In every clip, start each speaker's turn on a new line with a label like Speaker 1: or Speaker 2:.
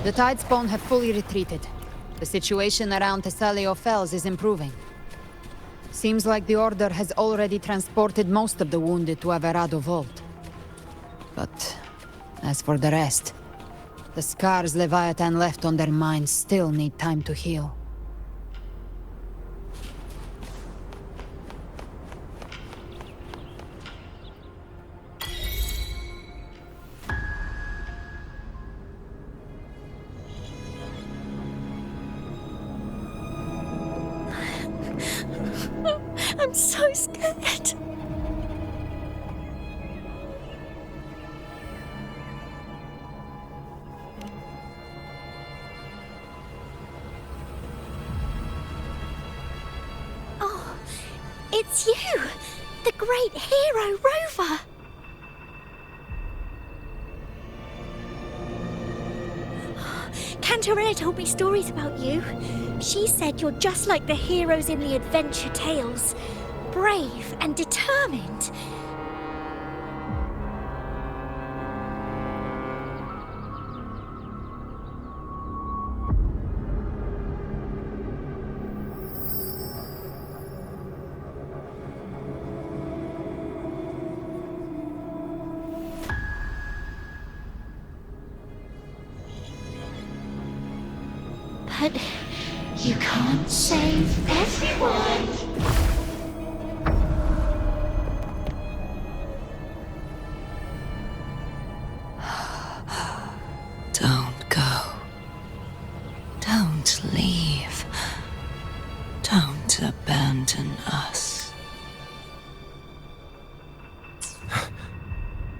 Speaker 1: The Tidespawn have fully retreated. The situation around Thessalio Fells is improving. Seems like the Order has already transported most of the wounded to Averado Vault. But as for the rest, the scars Leviathan left on their minds still need time to heal.
Speaker 2: I'm so scared. Oh, it's you! The great hero, Rover! Cantarella told me stories about you. She said you're just like the heroes in the adventure tales. Brave and determined. But you can't save everyone.
Speaker 3: Don't go. Don't leave. Don't abandon us.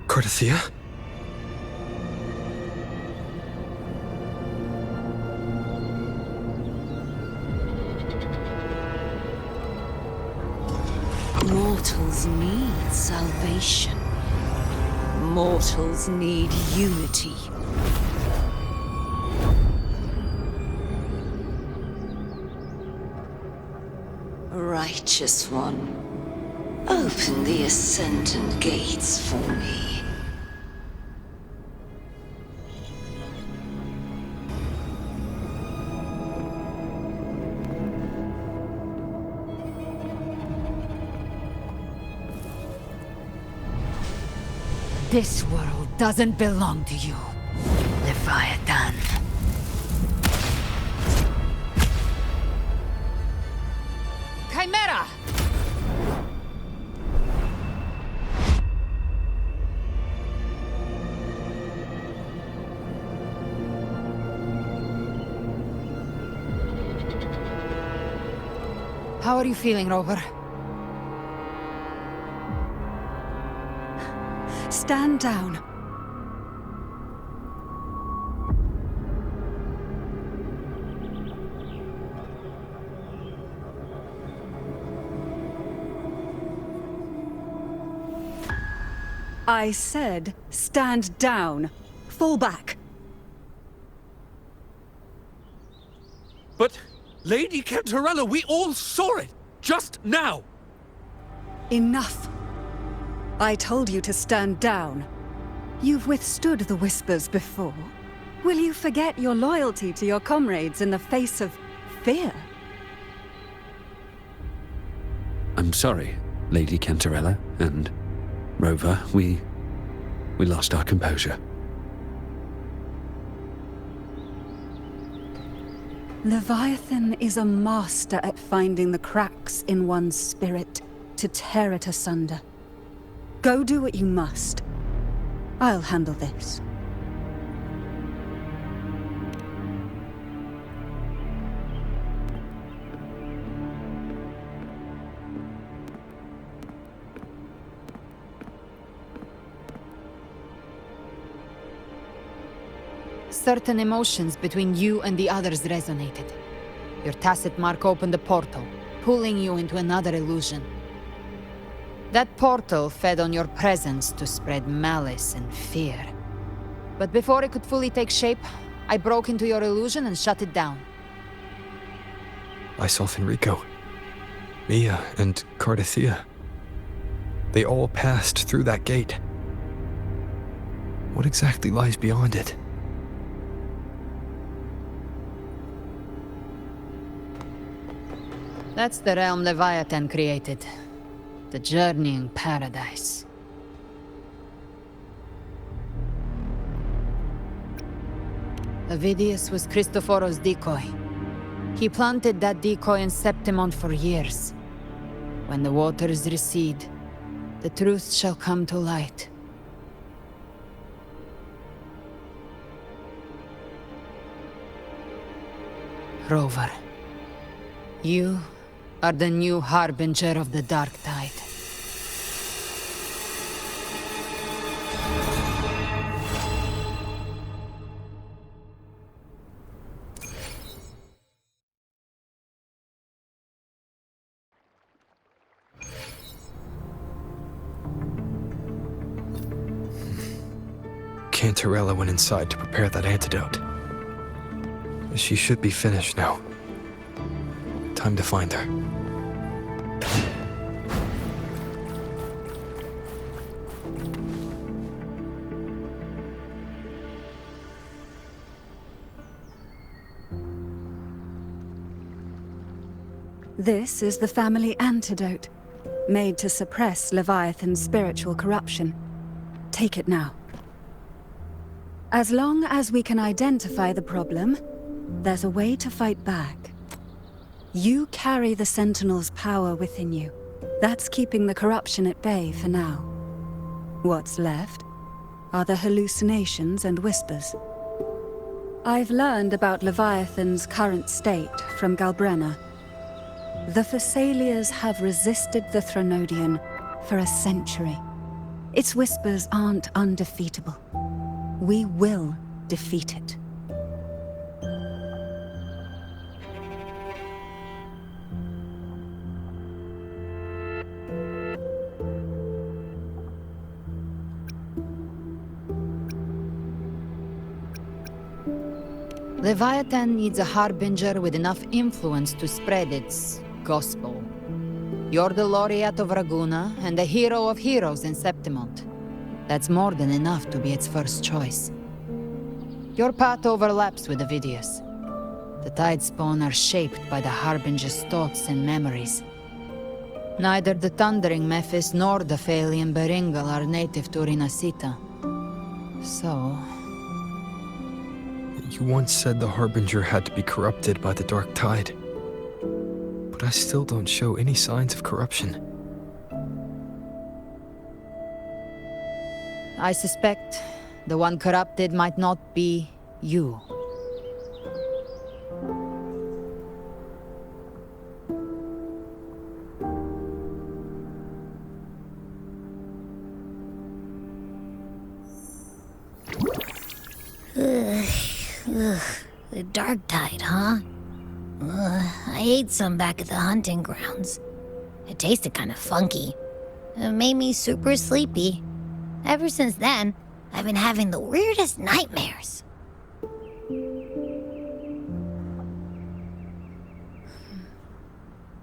Speaker 4: Cordesia?
Speaker 3: Mortals need salvation. Mortals need unity. Righteous One, open the Ascendant gates for me.
Speaker 1: This world doesn't belong to you, Leviathan. Chimera! How are you feeling, Rover?
Speaker 5: Stand down. I said, stand down. Fall back.
Speaker 6: But, Lady Cantarella, we all saw it! Just now!
Speaker 5: Enough. I told you to stand down. You've withstood the whispers before. Will you forget your loyalty to your comrades in the face of fear?
Speaker 6: I'm sorry, Lady Cantarella, and Rover, we lost our composure.
Speaker 5: Leviathan is a master at finding the cracks in one's spirit to tear it asunder. Go do what you must. I'll handle this.
Speaker 1: Certain emotions between you and the others resonated. Your tacit mark opened a portal, pulling you into another illusion. That portal fed on your presence to spread malice and fear. But before it could fully take shape, I broke into your illusion and shut it down.
Speaker 4: I saw Fenrico, Mia, and Cordesia. They all passed through that gate. What exactly lies beyond it?
Speaker 1: That's the realm Leviathan created. The journeying paradise. Avidius was Christophoros' decoy. He planted that decoy in Septimont for years. When the waters recede, the truth shall come to light. Rover, you are the new harbinger of the Dark Tide.
Speaker 4: Cantarella went inside to prepare that antidote. She should be finished now. Time to find her.
Speaker 5: This is the family antidote, made to suppress Leviathan's spiritual corruption. Take it now. As long as we can identify the problem, there's a way to fight back. You carry the Sentinel's power within you. That's keeping the corruption at bay for now. What's left are the hallucinations and whispers. I've learned about Leviathan's current state from Galbrenna. The Thessalias have resisted the Threnodian for a century. Its whispers aren't undefeatable. We will defeat it.
Speaker 1: Leviathan needs a harbinger with enough influence to spread its gospel. You're the laureate of Raguna and the hero of heroes in Septimont. That's more than enough to be its first choice. Your path overlaps with Avidius. The Tidespawn are shaped by the Harbinger's thoughts and memories. Neither the Thundering Mephis nor the Phalian Beringal are native to Rinasita. So...
Speaker 4: You once said the Harbinger had to be corrupted by the Dark Tide. But I still don't show any signs of corruption.
Speaker 1: I suspect the one corrupted might not be you.
Speaker 2: Ugh, the Dark Tide, huh? I ate some back at the hunting grounds. It tasted kind of funky. It made me super sleepy. Ever since then, I've been having the weirdest nightmares.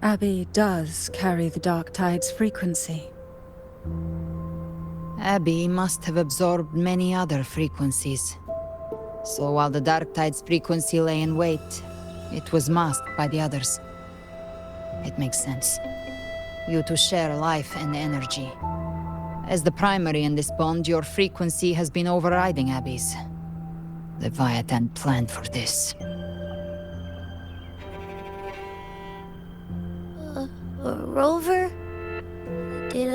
Speaker 5: Abby does carry the Dark Tide's frequency.
Speaker 1: Abby must have absorbed many other frequencies. So while the Dark Tide's frequency lay in wait, it was masked by the others. It makes sense. You two share life and energy. As the primary in this bond, your frequency has been overriding Abby's. Leviathan planned for this.
Speaker 2: Rover? Did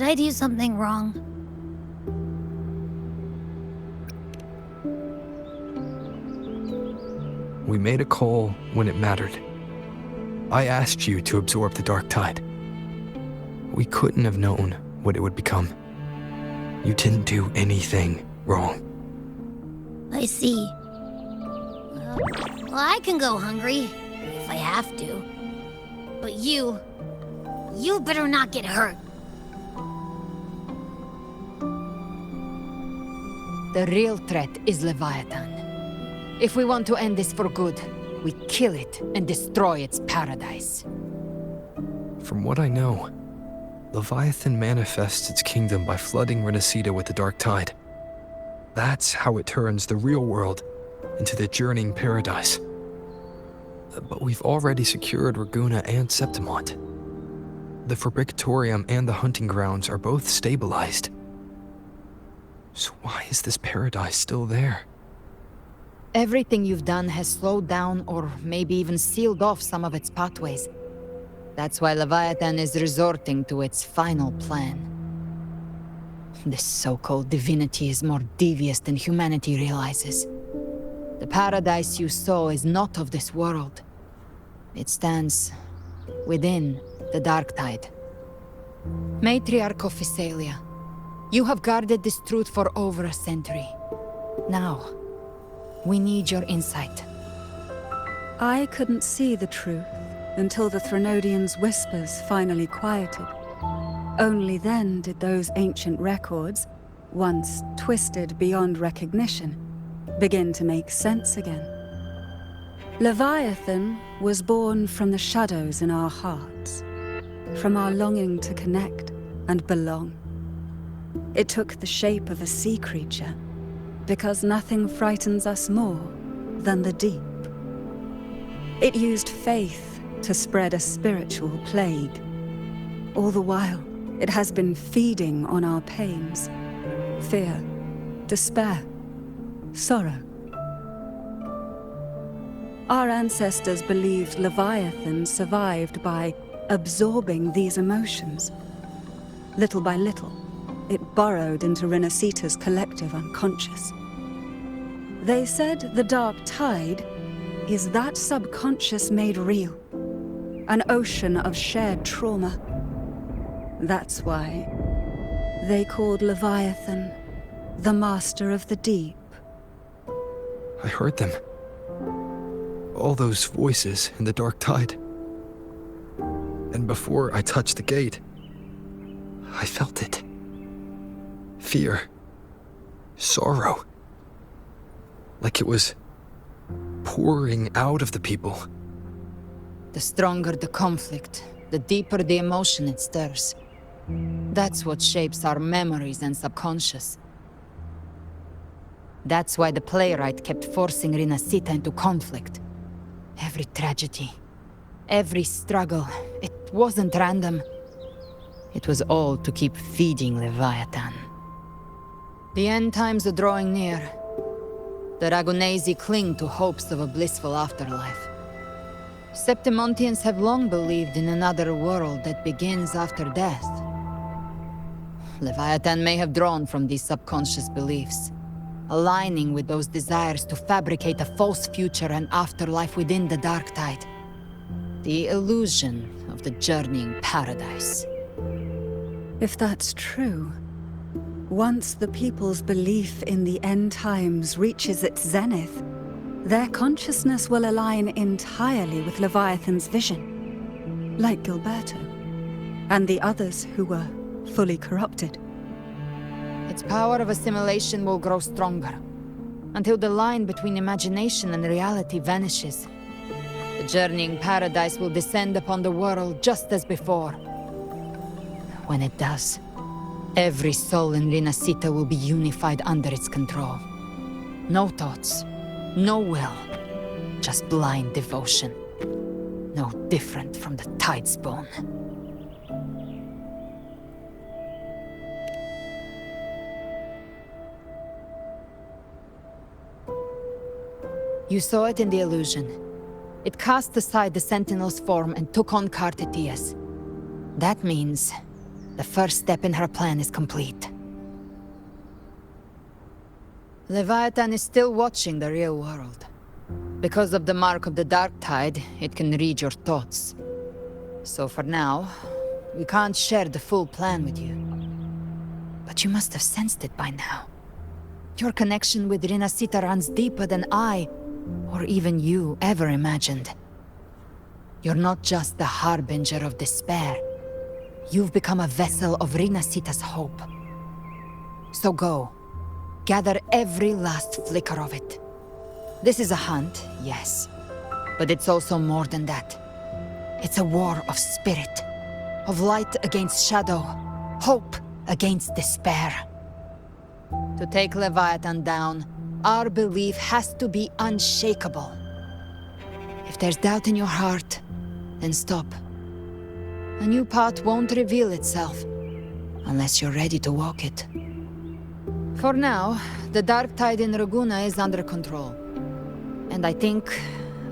Speaker 2: I do something wrong?
Speaker 4: We made a call when it mattered. I asked you to absorb the Dark Tide. We couldn't have known what it would become. You didn't do anything wrong.
Speaker 2: I see. Well, I can go hungry, if I have to. But you better not get hurt.
Speaker 1: The real threat is Leviathan. If we want to end this for good, we kill it and destroy its paradise.
Speaker 4: From what I know, Leviathan manifests its kingdom by flooding Renacida with the Dark Tide. That's how it turns the real world into the journeying paradise. But we've already secured Raguna and Septimont. The Fabricatorium and the hunting grounds are both stabilized. So why is this paradise still there?
Speaker 1: Everything you've done has slowed down or maybe even sealed off some of its pathways. That's why Leviathan is resorting to its final plan. This so-called divinity is more devious than humanity realizes. The paradise you saw is not of this world. It stands within the dark tide. Matriarch of Physalia, you have guarded this truth for over a century. Now, we need your insight.
Speaker 5: I couldn't see the truth until the Threnodians' whispers finally quieted. Only then did those ancient records, once twisted beyond recognition, begin to make sense again. Leviathan was born from the shadows in our hearts, from our longing to connect and belong. It took the shape of a sea creature, because nothing frightens us more than the deep. It used faith to spread a spiritual plague. All the while, it has been feeding on our pains, fear, despair, sorrow. Our ancestors believed Leviathan survived by absorbing these emotions. Little by little, it burrowed into Renacita's collective unconscious. They said the dark tide is that subconscious made real, an ocean of shared trauma. That's why they called Leviathan the Master of the Deep.
Speaker 4: I heard them. All those voices in the dark tide. And before I touched the gate, I felt it. Fear. Sorrow. Like it was pouring out of the people.
Speaker 1: The stronger the conflict, the deeper the emotion it stirs. That's what shapes our memories and subconscious. That's why the playwright kept forcing Renacita into conflict. Every tragedy, every struggle, it wasn't random. It was all to keep feeding Leviathan. The end times are drawing near. The Ragunesi cling to hopes of a blissful afterlife. Septimontians have long believed in another world that begins after death. Leviathan may have drawn from these subconscious beliefs, aligning with those desires to fabricate a false future and afterlife within the dark tide. The illusion of the journeying paradise.
Speaker 5: If that's true, once the people's belief in the end times reaches its zenith, their consciousness will align entirely with Leviathan's vision, like Gilberto, and the others who were fully corrupted.
Speaker 1: Its power of assimilation will grow stronger, until the line between imagination and reality vanishes. The journeying paradise will descend upon the world just as before. When it does, every soul in Renacita will be unified under its control. No thoughts, no will, just blind devotion. No different from the tide's bone. You saw it in the illusion. It cast aside the Sentinel's form and took on Cartetius. That means the first step in her plan is complete. Leviathan is still watching the real world. Because of the mark of the dark tide, it can read your thoughts. So for now, we can't share the full plan with you. But you must have sensed it by now. Your connection with Renacita runs deeper than I, or even you, ever imagined. You're not just the harbinger of despair. You've become a vessel of Renacita's hope. So go. Gather every last flicker of it. This is a hunt, yes. But it's also more than that. It's a war of spirit. Of light against shadow. Hope against despair. To take Leviathan down, our belief has to be unshakable. If there's doubt in your heart, then stop. A new path won't reveal itself unless you're ready to walk it. For now, the dark tide in Raguna is under control. And I think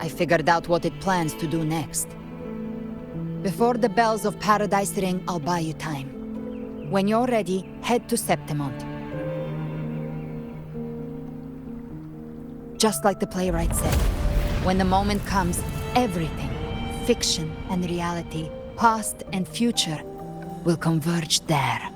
Speaker 1: I figured out what it plans to do next. Before the bells of Paradise ring, I'll buy you time. When you're ready, head to Septimont. Just like the playwright said, when the moment comes, everything, fiction and reality, past and future, will converge there.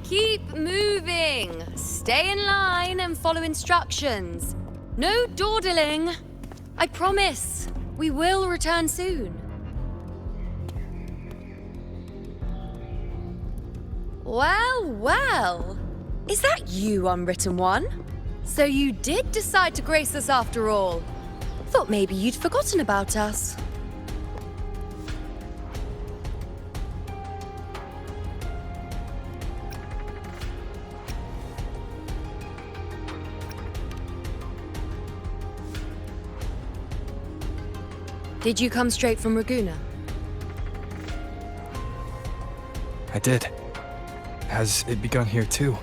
Speaker 7: Keep moving! Stay in line and follow instructions. No dawdling! I promise, we will return soon. Well, well. Is that you, Unwritten One? So you did decide to grace us after all. Thought maybe you'd forgotten about us. Did you come straight from Raguna?
Speaker 4: I did. Has it begun here too?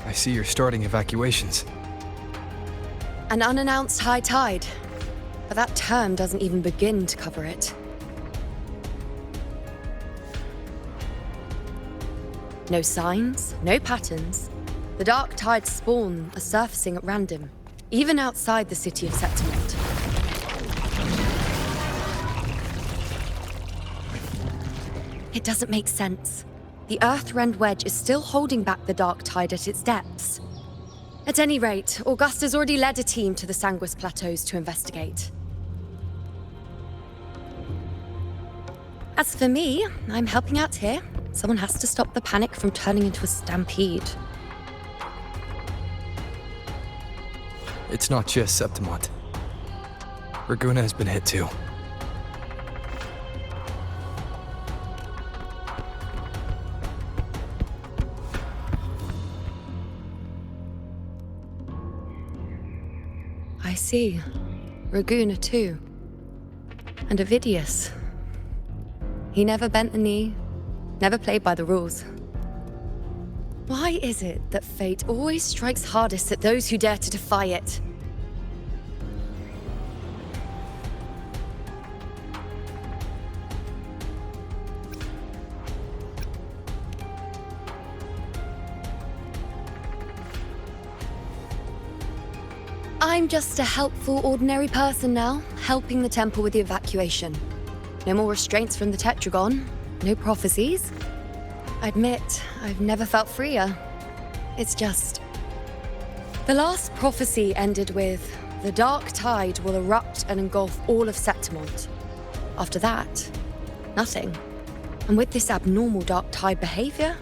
Speaker 4: I see you're starting evacuations.
Speaker 7: An unannounced high tide. But that term doesn't even begin to cover it. No signs, no patterns. The dark tide's spawn are surfacing at random, even outside the city of Septimont. It doesn't make sense. The Earth-rend wedge is still holding back the dark tide at its depths. At any rate, Augusta's already led a team to the Sanguis Plateaus to investigate. As for me, I'm helping out here. Someone has to stop the panic from turning into a stampede.
Speaker 4: It's not just Septimont. Raguna has been hit too.
Speaker 7: I see. Raguna too. And Ovidius. He never bent the knee, never played by the rules. Why is it that fate always strikes hardest at those who dare to defy it? I'm just a helpful, ordinary person now, helping the temple with the evacuation. No more restraints from the Tetragon, no prophecies. I admit, I've never felt freer. It's just... The last prophecy ended with, the dark tide will erupt and engulf all of Septimont. After that, nothing. And with this abnormal dark tide behavior,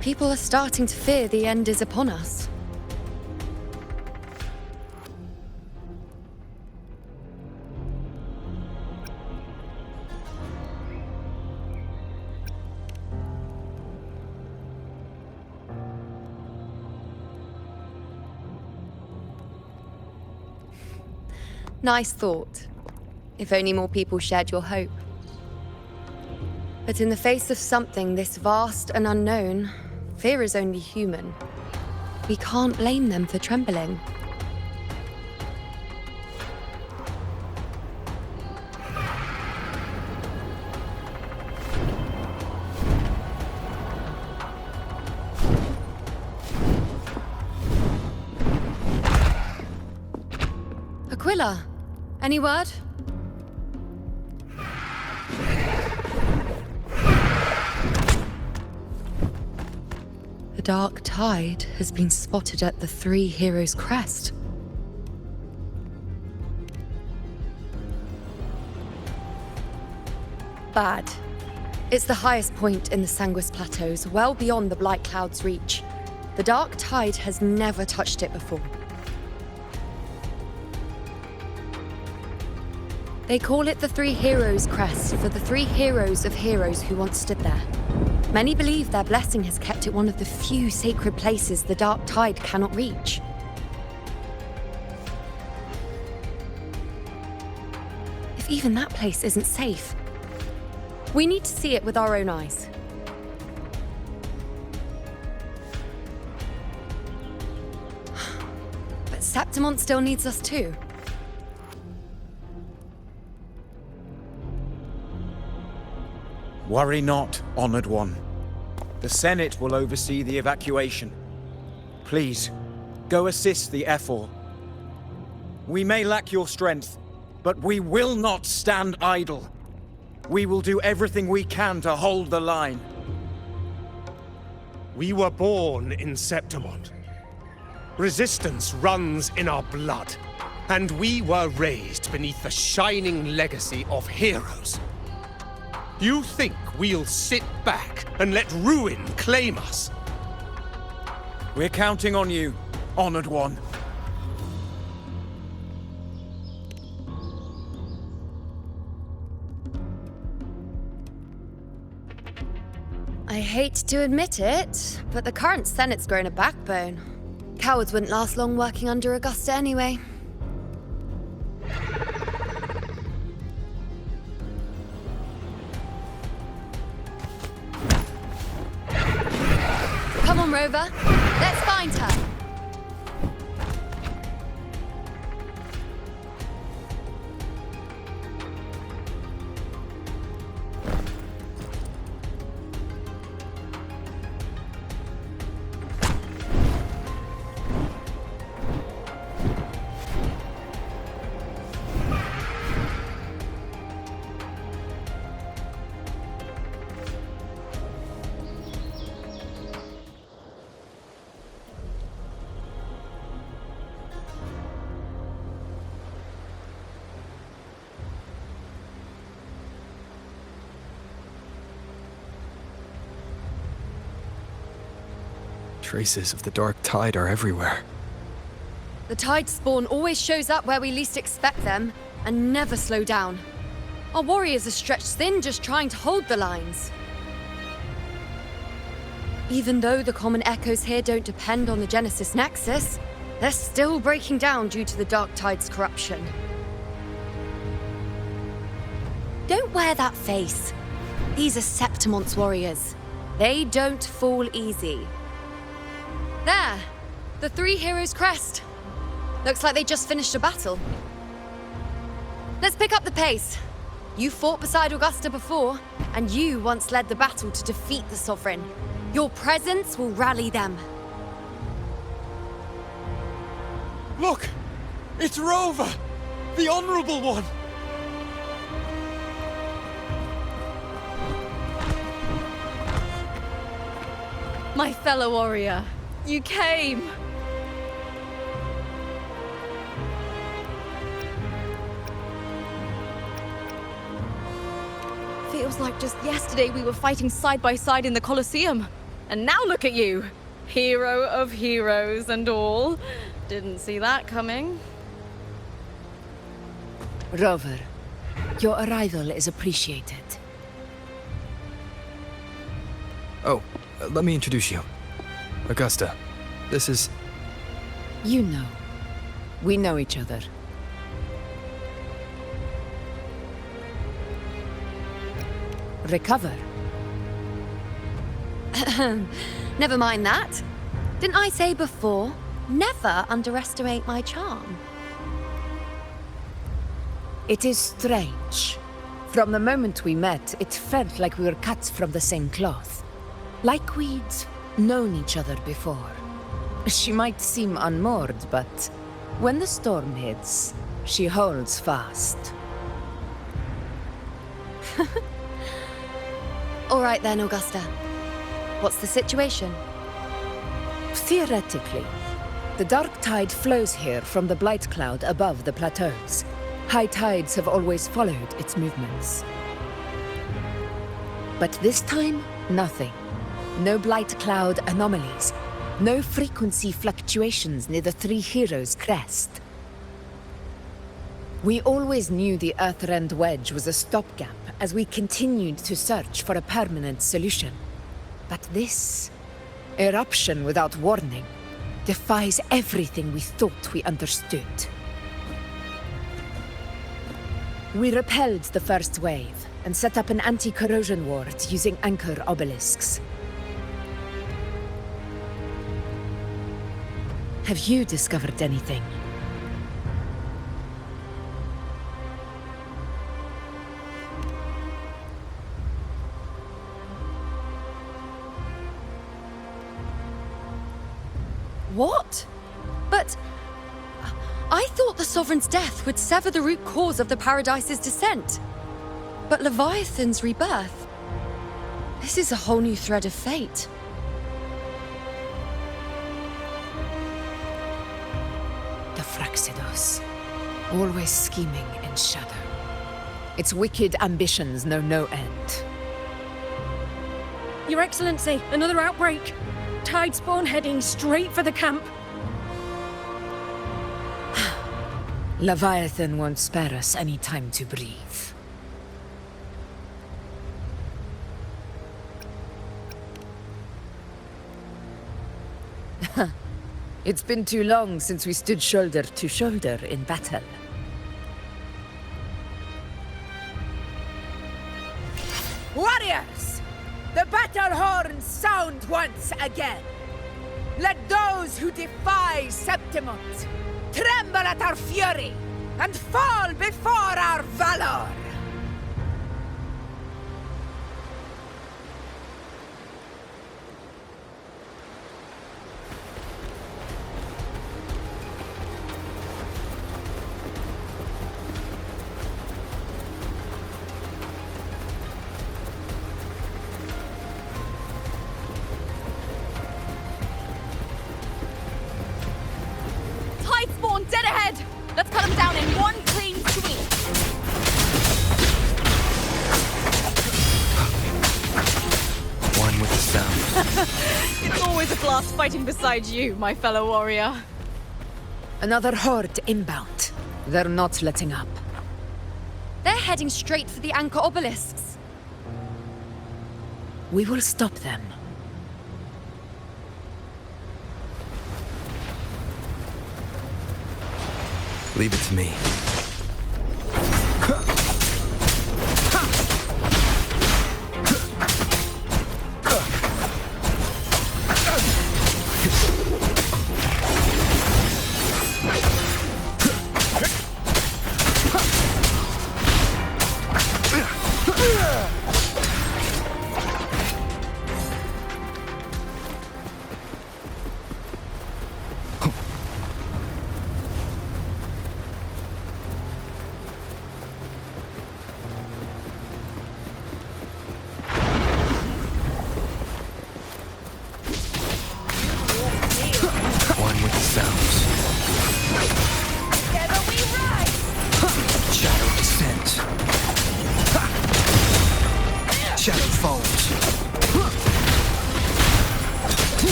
Speaker 7: people are starting to fear the end is upon us. Nice thought. If only more people shared your hope. But in the face of something this vast and unknown, fear is only human. We can't blame them for trembling. Aquila, any word? The dark tide has been spotted at the Three Heroes' Crest. Bad. It's the highest point in the Sanguis Plateaus, well beyond the Blight Cloud's reach. The dark tide has never touched it before. They call it the Three Heroes' Crest for the three heroes of heroes who once stood there. Many believe their blessing has kept it one of the few sacred places the dark tide cannot reach. If even that place isn't safe, we need to see it with our own eyes. But Septimont still needs us too.
Speaker 8: Worry not, Honored One. The Senate will oversee the evacuation. Please, go assist the Ephor. We may lack your strength, but we will not stand idle. We will do everything we can to hold the line.
Speaker 9: We were born in Septimont. Resistance runs in our blood, and we were raised beneath the shining legacy of heroes. You think we'll sit back and let ruin claim us?
Speaker 8: We're counting on you, Honored One.
Speaker 7: I hate to admit it, but the current Senate's grown a backbone. Cowards wouldn't last long working under Augusta anyway. Come on, Rover. Let's find her.
Speaker 4: Traces of the dark tide are everywhere.
Speaker 7: The tide spawn always shows up where we least expect them, and never slow down. Our warriors are stretched thin just trying to hold the lines. Even though the common echoes here don't depend on the Genesis Nexus, they're still breaking down due to the dark tide's corruption. Don't wear that face. These are Septimont's warriors. They don't fall easy. There! The Three Heroes' Crest. Looks like they just finished a battle. Let's pick up the pace. You fought beside Augusta before, and you once led the battle to defeat the Sovereign. Your presence will rally them.
Speaker 8: Look! It's Rover! The Honorable One!
Speaker 10: My fellow warrior, you came! Feels like just yesterday we were fighting side by side in the Colosseum. And now look at you! Hero of heroes and all. Didn't see that coming.
Speaker 11: Rover, your arrival is appreciated.
Speaker 4: Oh, let me introduce you. Augusta, this is...
Speaker 11: You know. We know each other. Recover.
Speaker 7: Never mind that. Didn't I say before, never underestimate my charm?
Speaker 11: It is strange. From the moment we met, it felt like we were cut from the same cloth. Like we'd known each other before. She might seem unmoored, but when the storm hits, she holds fast.
Speaker 7: All right then, Augusta. What's the situation?
Speaker 11: Theoretically, the dark tide flows here from the blight cloud above the plateaus. High tides have always followed its movements. But this time, nothing. No blight cloud anomalies. No frequency fluctuations near the Three Heroes crest. We always knew the Earthrend Wedge was a stopgap as we continued to search for a permanent solution. But this eruption without warning defies everything we thought we understood. We repelled the first wave and set up an anti-corrosion ward using anchor obelisks. Have you discovered anything?
Speaker 7: What? But I thought the Sovereign's death would sever the root cause of the Paradise's descent. But Leviathan's rebirth? This is a whole new thread of fate.
Speaker 11: The Fraxidos, always scheming in shadow. Its wicked ambitions know no end.
Speaker 12: Your Excellency, another outbreak. Tide spawn heading straight for the camp.
Speaker 11: Leviathan won't spare us any time to breathe. It's been too long since we stood shoulder to shoulder in battle.
Speaker 13: Warriors! The battle horns sound once again! Let those who defy Septimont tremble at our fury and fall before our valor!
Speaker 10: Dead ahead! Let's cut them down in one clean sweep!
Speaker 4: One with the sound.
Speaker 10: It's always a blast fighting beside you, my fellow warrior.
Speaker 11: Another horde inbound. They're not letting up.
Speaker 7: They're heading straight for the anchor obelisks.
Speaker 11: We will stop them.
Speaker 4: Leave it to me.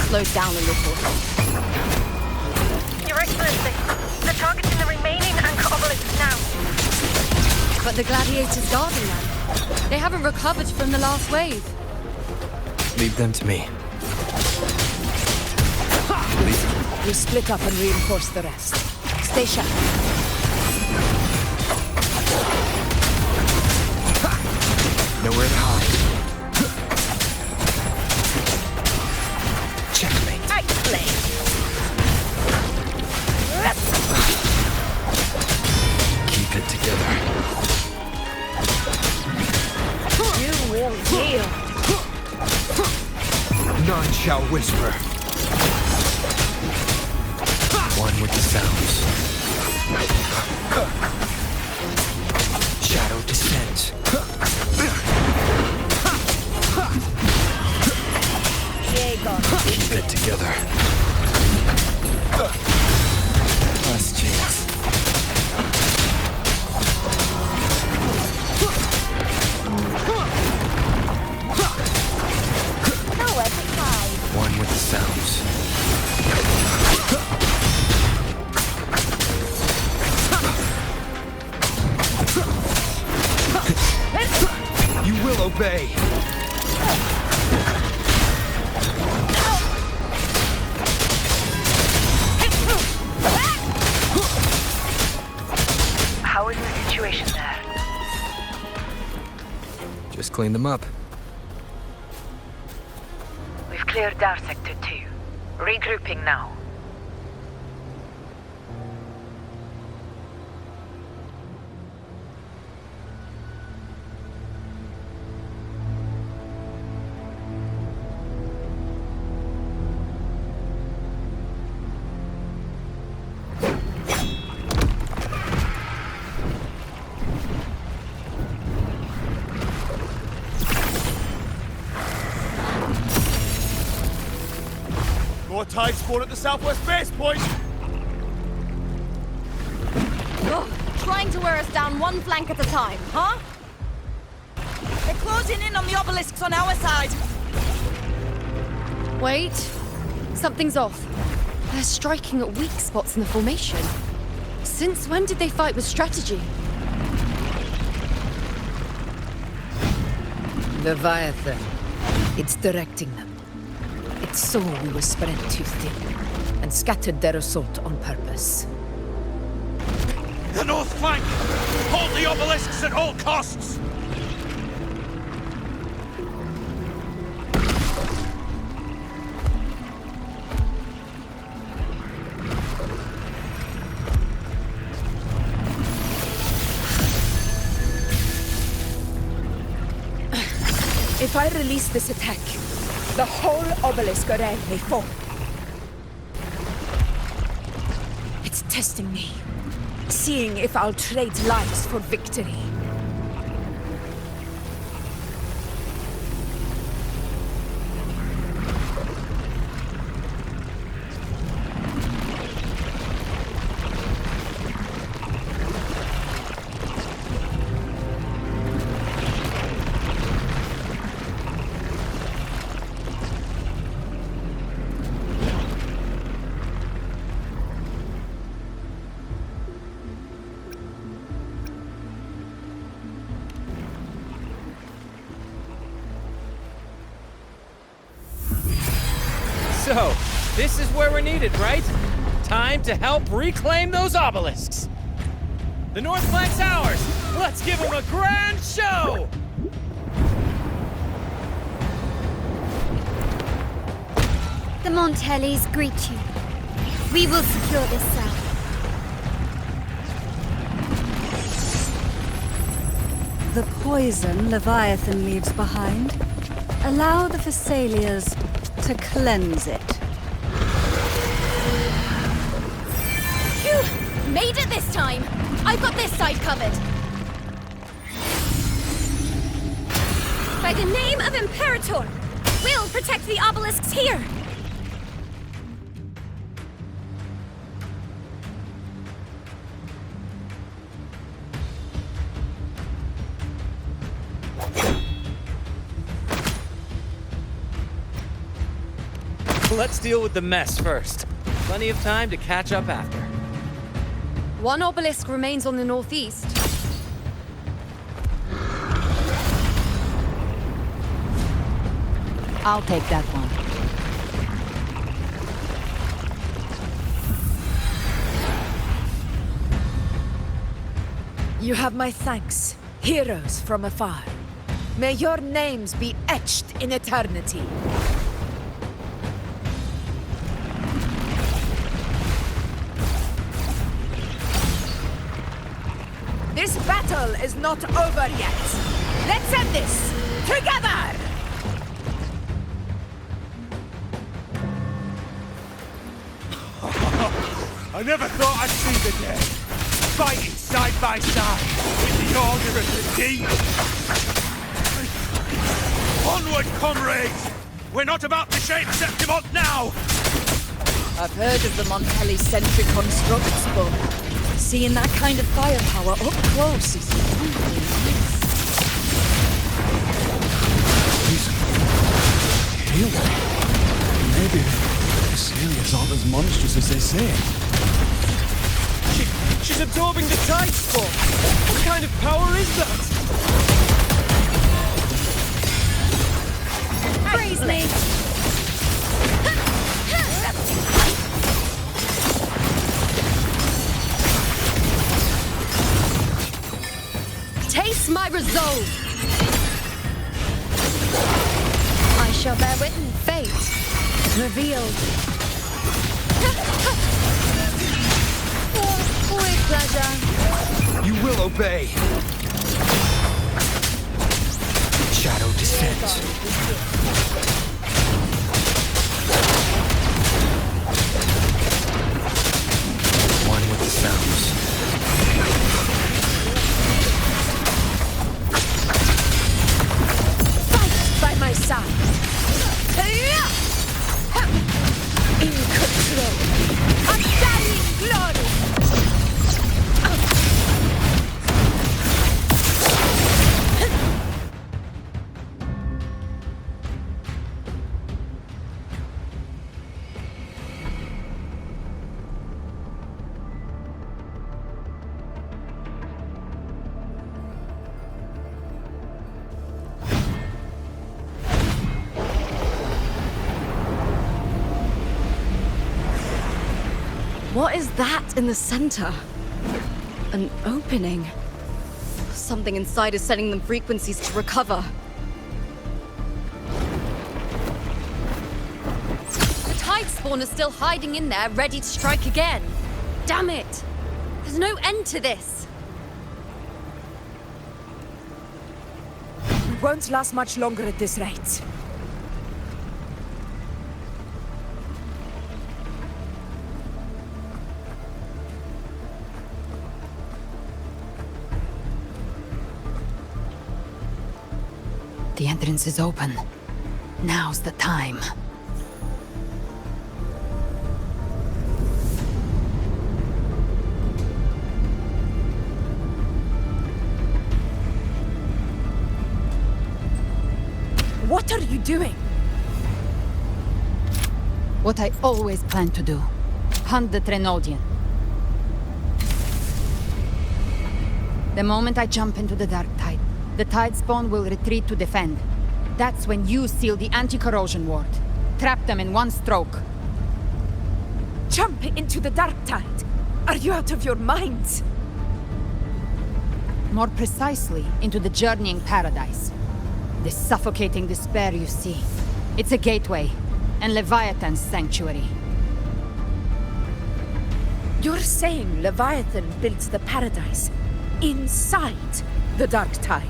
Speaker 10: Slowed down a little.
Speaker 12: Your Excellency, they're targeting the remaining anchor obelisks now.
Speaker 7: But the gladiators guarding them. They haven't recovered from the last wave.
Speaker 4: Leave them to me.
Speaker 11: We'll split up and reinforce the rest. Stay sharp.
Speaker 4: Nowhere to hide. None shall whisper. One with the sounds. Shadow descends. Keep it together. Last chance. One with the sounds. You will obey.
Speaker 14: How is the situation there?
Speaker 4: Just clean them up.
Speaker 14: We've cleared our sector 2. Regrouping now.
Speaker 8: More tide spawn at the southwest base point!
Speaker 10: Ugh, trying to wear us down one flank at a time, huh?
Speaker 13: They're closing in on the obelisks on our side.
Speaker 7: Wait. Something's off. They're striking at weak spots in the formation. Since when did they fight with strategy?
Speaker 11: Leviathan. It's directing them. It saw we were spread too thin, and scattered their assault on purpose.
Speaker 6: The north flank! Hold the obelisks at all costs!
Speaker 13: If I release this attack, the whole obelisk array may fall. It's testing me, seeing if I'll trade lives for victory.
Speaker 15: So, this is where we're needed, right? Time to help reclaim those obelisks. The north flank's ours. Let's give them a grand show!
Speaker 2: The Montellis greet you. We will secure this cell.
Speaker 5: The poison Leviathan leaves behind, allow the Thessalians to cleanse it.
Speaker 10: Phew! Made it this time! I've got this side covered! By the name of Imperator, we'll protect the obelisks here!
Speaker 15: Let's deal with the mess first. Plenty of time to catch up after.
Speaker 7: One obelisk remains on the northeast.
Speaker 1: I'll take that one.
Speaker 13: You have my thanks, heroes from afar. May your names be etched in eternity. This battle is not over yet. Let's end this together!
Speaker 9: I never thought I'd see the day. Fighting side by side with the Order of the Deep. Onward, comrades! We're not about to shake Septimont now!
Speaker 12: I've heard of the Montelli-centric constructs, but seeing that kind of firepower up close is really nice.
Speaker 16: Healer? Maybe the Celia's aren't as monstrous as they say.
Speaker 15: She's absorbing the tide spawn! What kind of power is that?
Speaker 10: Freeze me!
Speaker 7: Taste my resolve! I shall bear witness. Fate revealed. With pleasure.
Speaker 4: You will obey. Shadow descends. One with the sounds.
Speaker 13: By my side. In control. Undying glory.
Speaker 10: What is that in the center? An opening. Something inside is sending them frequencies to recover. The tide spawn is still hiding in there, ready to strike again. Damn it! There's no end to this.
Speaker 13: We won't last much longer at this rate.
Speaker 1: The entrance is open. Now's the time.
Speaker 13: What are you doing?
Speaker 1: What I always planned to do. Hunt the Trenodian. The moment I jump into the dark tide, the tide spawn will retreat to defend. That's when you seal the anti-corrosion ward. Trap them in one stroke.
Speaker 13: Jump into the dark tide. Are you out of your minds?
Speaker 1: More precisely, into the journeying paradise. The suffocating despair you see. It's a gateway, and Leviathan's sanctuary.
Speaker 13: You're saying Leviathan built the paradise inside the dark tide?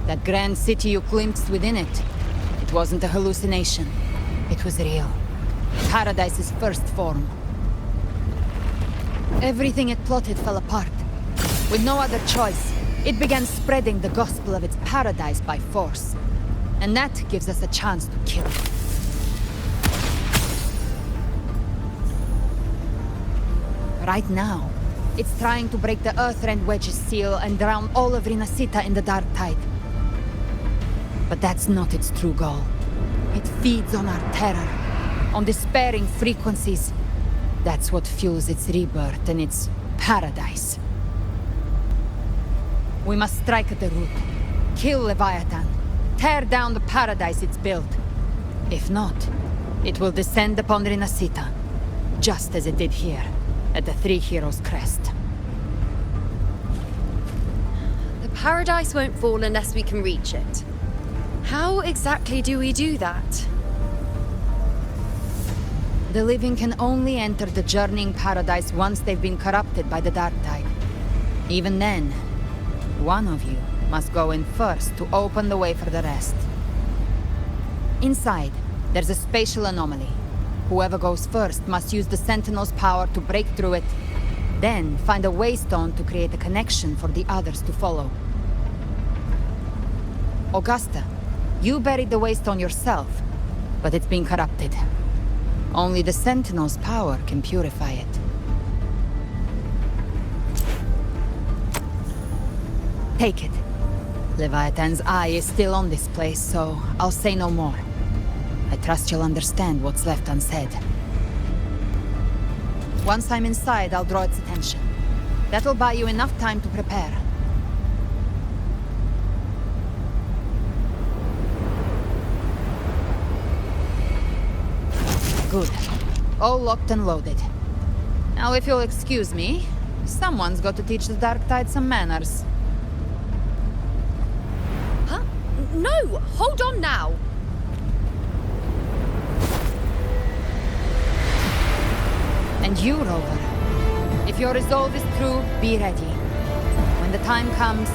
Speaker 1: That grand city you glimpsed within it, it wasn't a hallucination. It was real. Paradise's first form. Everything it plotted fell apart. With no other choice, it began spreading the gospel of its paradise by force. And that gives us a chance to kill it. Right now, it's trying to break the Earthrend Wedge's seal and drown all of Rinasita in the dark tide. But that's not its true goal. It feeds on our terror, on despairing frequencies. That's what fuels its rebirth and its paradise. We must strike at the root, kill Leviathan, tear down the paradise it's built. If not, it will descend upon Rinasita, just as it did here, at the Three Heroes' Crest.
Speaker 7: The paradise won't fall unless we can reach it. How exactly do we do that?
Speaker 1: The living can only enter the journeying paradise once they've been corrupted by the dark tide. Even then, one of you must go in first to open the way for the rest. Inside, there's a spatial anomaly. Whoever goes first must use the Sentinel's power to break through it. Then find a waystone to create a connection for the others to follow. Augusta, you buried the waystone yourself, but it's been corrupted. Only the Sentinel's power can purify it. Take it. Leviathan's eye is still on this place, so I'll say no more. I trust you'll understand what's left unsaid. Once I'm inside, I'll draw its attention. That'll buy you enough time to prepare. Good. All locked and loaded. Now, if you'll excuse me, someone's got to teach the Dark Tide some manners.
Speaker 10: Huh? No! Hold on now!
Speaker 1: And you, Rover. If your resolve is true, be ready. When the time comes,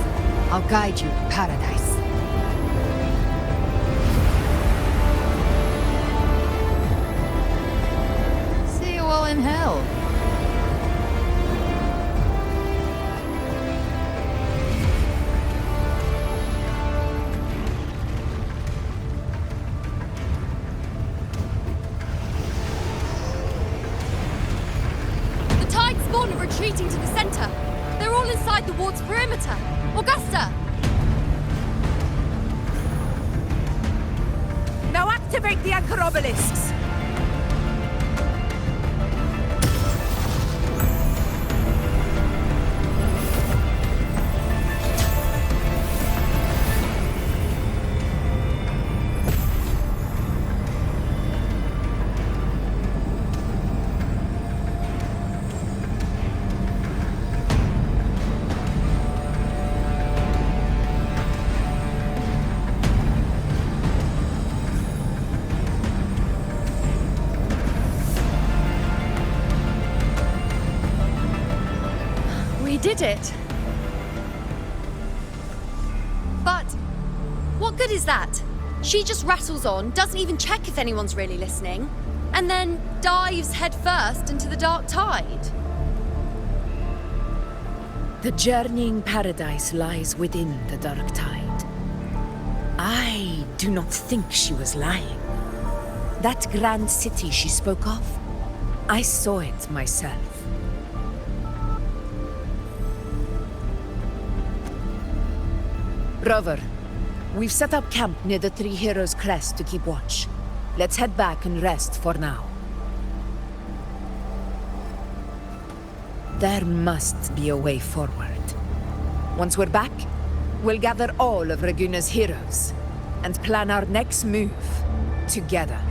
Speaker 1: I'll guide you to paradise. See you all in hell.
Speaker 10: Spawn are retreating to the center. They're all inside the ward's perimeter. Augusta!
Speaker 13: Now activate the anchor obelisks!
Speaker 10: Did it. But what good is that? She just rattles on, doesn't even check if anyone's really listening, and then dives headfirst into the dark tide.
Speaker 11: The journeying paradise lies within the dark tide. I do not think she was lying. That grand city she spoke of, I saw it myself. Rover, we've set up camp near the Three Heroes Crest to keep watch. Let's head back and rest for now. There must be a way forward. Once we're back, we'll gather all of Raguna's heroes and plan our next move together.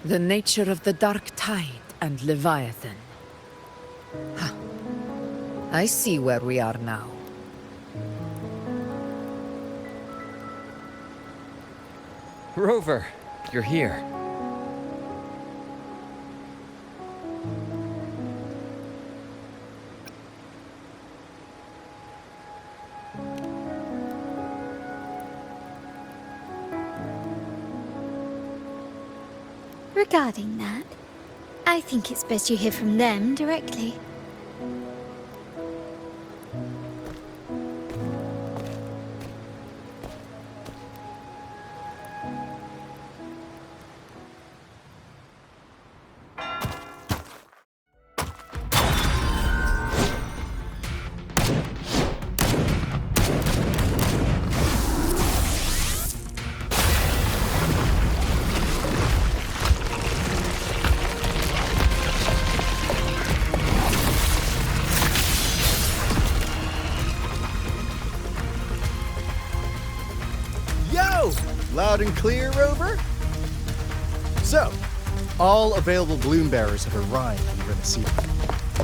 Speaker 11: The nature of the Dark Tide and Leviathan. Huh. I see where we are now.
Speaker 15: Rover, you're here.
Speaker 2: Regarding that, I think it's best you hear from them directly.
Speaker 17: Loud and clear, Rover? So, all available bloom bearers have arrived in Renaissance.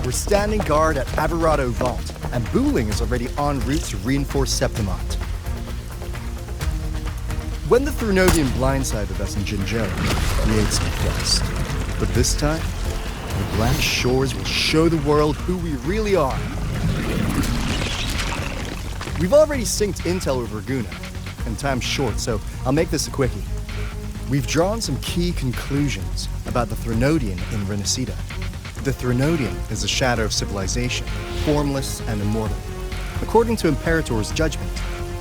Speaker 17: We're standing guard at Averado Vault, and Booling is already en route to reinforce Septimont. When the Threnodian blindsided us in Jinzhou, we ate some dust. But this time, the Black Shores will show the world who we really are. We've already synced intel with Raguna, and time's short, so I'll make this a quickie. We've drawn some key conclusions about the Threnodian in Renacida. The Threnodian is a shadow of civilization, formless and immortal. According to Imperator's judgment,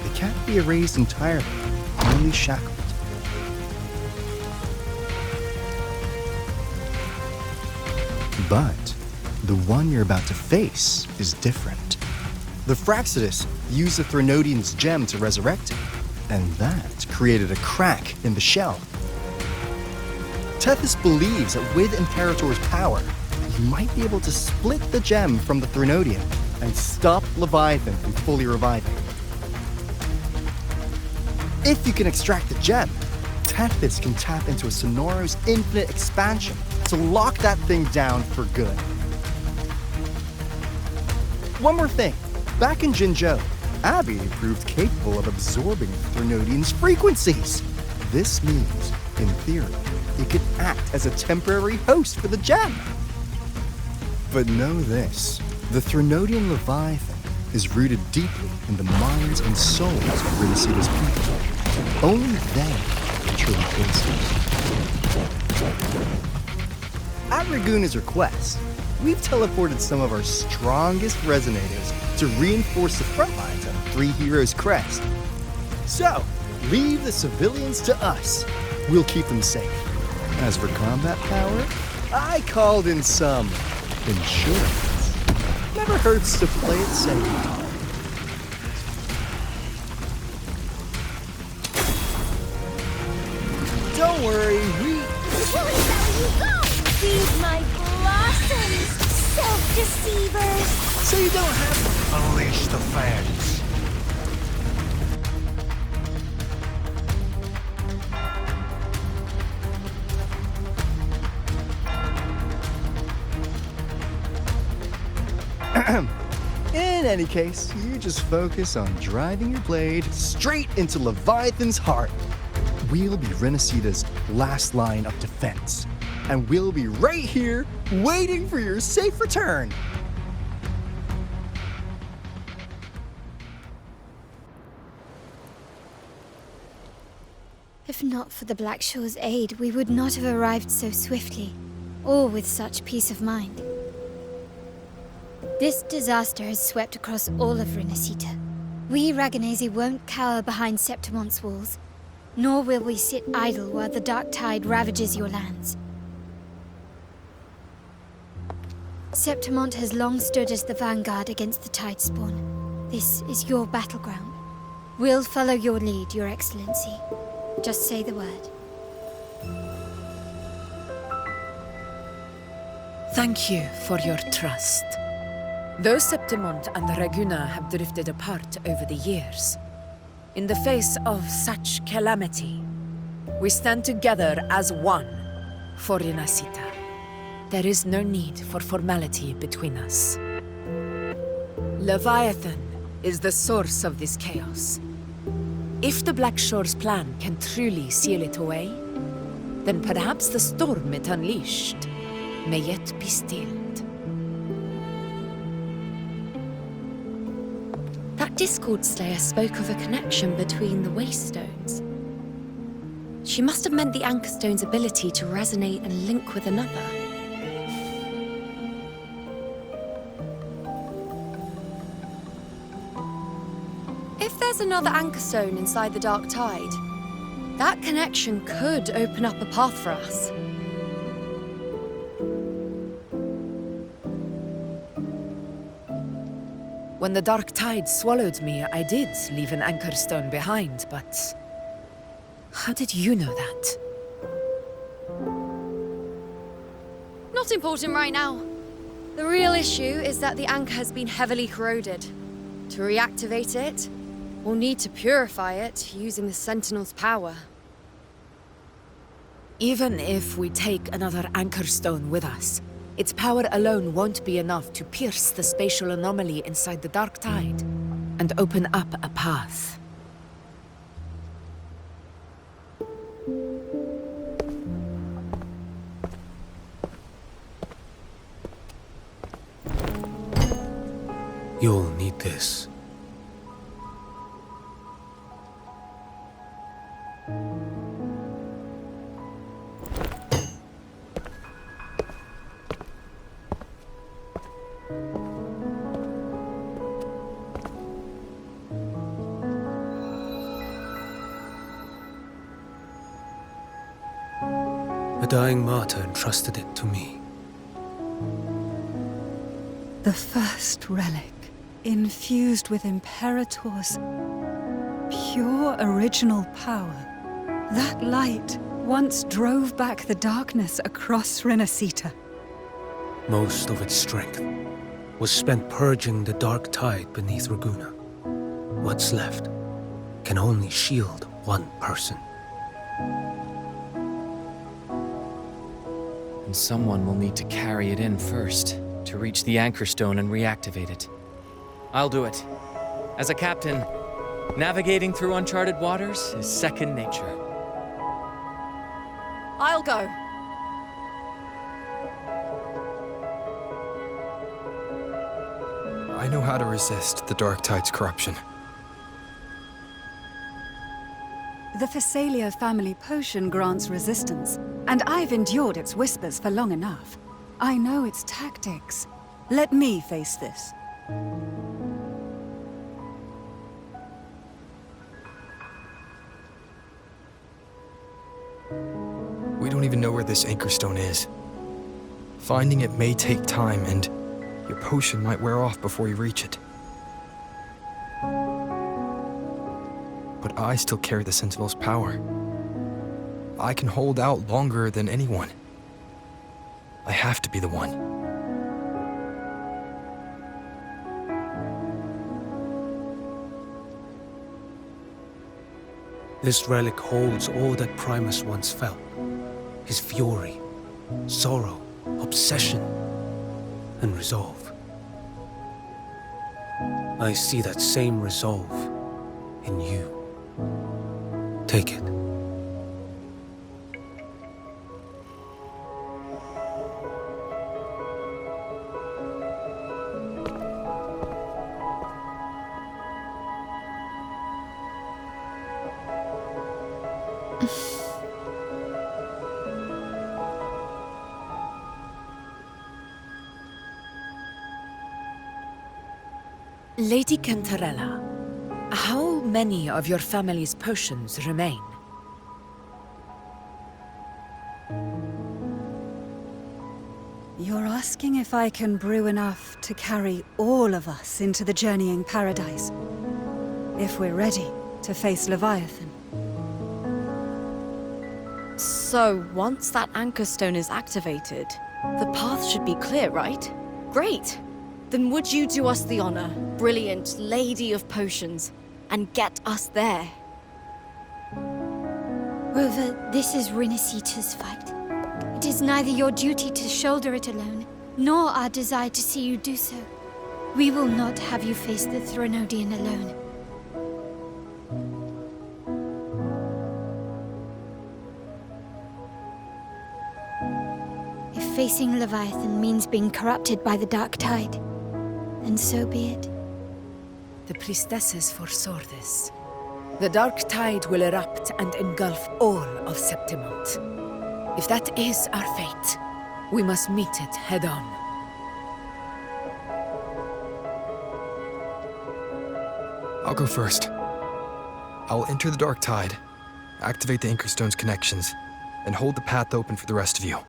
Speaker 17: they can't be erased entirely, only shackled. But the one you're about to face is different. The Fraxidus used the Threnodian's gem to resurrect him, and that created a crack in the shell. Tethys believes that with Imperator's power, you might be able to split the gem from the Threnodian and stop Leviathan from fully reviving. If you can extract the gem, Tethys can tap into a Sonoro's infinite expansion to lock that thing down for good. One more thing. Back in Jinzhou, Abby proved capable of absorbing Threnodian's frequencies. This means, in theory, it could act as a temporary host for the gem. But know this, the Threnodian Leviathan is rooted deeply in the minds and souls of Renacida's people. Only they can truly face it. At Raguna's request, we've teleported some of our strongest resonators to reinforce the front lines of Three Heroes Crest. So, leave the civilians to us. We'll keep them safe. As for combat power, I called in some insurance. Never hurts to play it safe. Don't worry,
Speaker 2: Feed my blossoms, self-deceivers!
Speaker 17: So you don't have to
Speaker 18: unleash the fans.
Speaker 17: In any case, you just focus on driving your blade straight into Leviathan's heart. We'll be Renacida's last line of defense, and we'll be right here waiting for your safe return.
Speaker 2: If not for the Black Shore's aid, we would not have arrived so swiftly, or with such peace of mind. This disaster has swept across all of Renacida. We Raganese won't cower behind Septimont's walls, nor will we sit idle while the dark tide ravages your lands. Septimont has long stood as the vanguard against the tide spawn. This is your battleground. We'll follow your lead, Your Excellency. Just say the word.
Speaker 12: Thank you for your trust. Though Septimont and Raguna have drifted apart over the years, in the face of such calamity, we stand together as one for Renacida. There is no need for formality between us. Leviathan is the source of this chaos. If the Black Shore's plan can truly seal it away, then perhaps the storm it unleashed may yet be stilled.
Speaker 7: That Discord Slayer spoke of a connection between the Waystones. She must have meant the Anchor Stone's ability to resonate and link with another. If there's another Anchor Stone inside the Dark Tide, that connection could open up a path for us.
Speaker 12: When the dark tide swallowed me, I did leave an anchor stone behind, but how did you know that?
Speaker 7: Not important right now. The real issue is that the anchor has been heavily corroded. To reactivate it, we'll need to purify it using the Sentinel's power.
Speaker 12: Even if we take another anchor stone with us, Its power alone won't be enough to pierce the spatial anomaly inside the Dark Tide and open up a path.
Speaker 18: You'll need this. A dying martyr entrusted it to me.
Speaker 5: The first relic, infused with Imperator's pure original power. That light once drove back the darkness across Renacita.
Speaker 18: Most of its strength was spent purging the dark tide beneath Raguna. What's left can only shield one person.
Speaker 15: And someone will need to carry it in first, to reach the Anchor Stone and reactivate it. I'll do it. As a captain, navigating through uncharted waters is second nature.
Speaker 10: I'll go.
Speaker 4: I know how to resist the Dark Tide's corruption.
Speaker 5: The Phasalia family potion grants resistance, and I've endured its whispers for long enough. I know its tactics. Let me face this.
Speaker 4: We don't even know where this Anchor Stone is. Finding it may take time, and your potion might wear off before you reach it. But I still carry the Sentinel's power. I can hold out longer than anyone. I have to be the one.
Speaker 18: This relic holds all that Primus once felt. His fury, sorrow, obsession, and resolve. I see that same resolve in you. Take it.
Speaker 12: Lady Cantarella, how many of your family's potions remain?
Speaker 5: You're asking if I can brew enough to carry all of us into the journeying paradise. If we're ready to face Leviathan.
Speaker 10: So, once that Anchor Stone is activated, the path should be clear, right? Great! Then would you do us the honor, brilliant Lady of Potions, and get us there?
Speaker 2: Rover, this is Renacita's fight. It is neither your duty to shoulder it alone, nor our desire to see you do so. We will not have you face the Threnodian alone. If facing Leviathan means being corrupted by the Dark Tide, then so be it.
Speaker 12: The priestesses foresaw this. The Dark Tide will erupt and engulf all of Septimont. If that is our fate, we must meet it head-on.
Speaker 4: I'll go first. I'll enter the Dark Tide, activate the Anchor Stone's connections, and hold the path open for the rest of you.